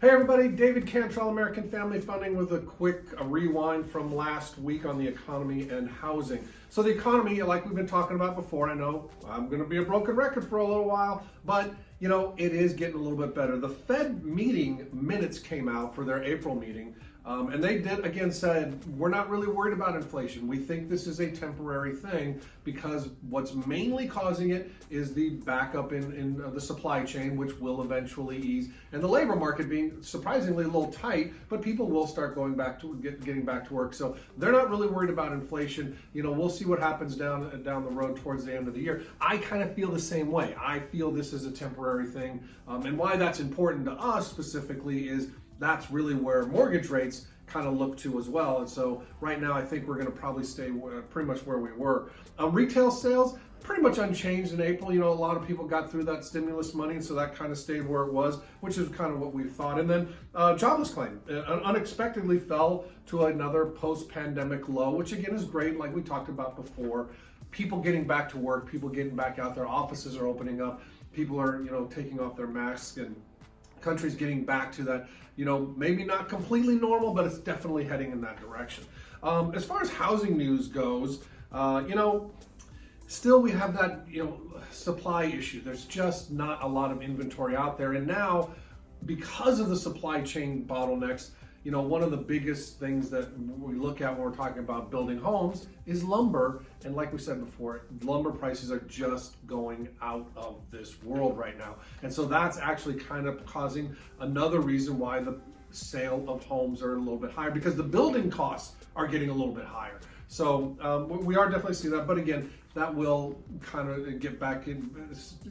Hey everybody, David Cantrell, American Family Funding with a quick rewind from last week on the economy and housing. So the economy, like we've been talking about before, I know I'm going to be a broken record for a little while, but it is getting a little bit better. The Fed meeting minutes came out for their April meeting, and they did again said, we're not really worried about inflation. We think this is a temporary thing because what's mainly causing it is the backup in the supply chain, which will eventually ease, and the labor market being surprisingly a little tight, but people will start going back to getting back to work. So they're not really worried about inflation. We'll see what happens down the road towards the end of the year. I kind of feel the same way. I feel this is a temporary thing, and why that's important to us specifically is that's really where mortgage rates kind of look to as well. And so right now I think we're going to probably stay pretty much where we were. Retail sales pretty much unchanged in April. A lot of people got through that stimulus money, and so that kind of stayed where it was, which is kind of what we thought. And then jobless claim unexpectedly fell to another post-pandemic low, which again is great, like we talked about before. People getting back to work, people getting back out there, offices are opening up, people are taking off their masks, and country's getting back to that, maybe not completely normal, but it's definitely heading in that direction. As far as housing news goes, still we have that, supply issue. There's just not a lot of inventory out there. And now, because of the supply chain bottlenecks, one of the biggest things that we look at when we're talking about building homes is lumber. And like we said before, lumber prices are just going out of this world right now. And so that's actually kind of causing another reason why the sale of homes are a little bit higher, because the building costs are getting a little bit higher. So we are definitely seeing that. But again, that will kind of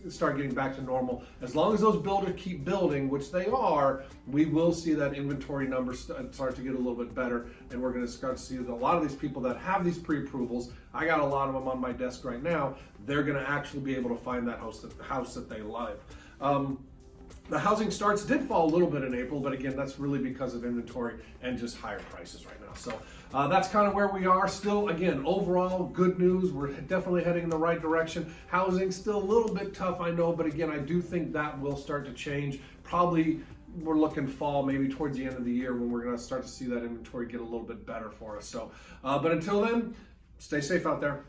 start getting back to normal. As long as those builders keep building, which they are, we will see that inventory number start to get a little bit better. And we're going to start to see that a lot of these people that have these pre-approvals, I got a lot of them on my desk right now, they're going to actually be able to find that house that they love. The housing starts did fall a little bit in April, but again, that's really because of inventory and just higher prices right now. So that's kind of where we are. Still, again, overall, good news. We're definitely heading in the right direction. Housing still a little bit tough, I know, but again, I do think that will start to change. Probably we're looking fall, maybe towards the end of the year, when we're going to start to see that inventory get a little bit better for us. So, but until then, stay safe out there.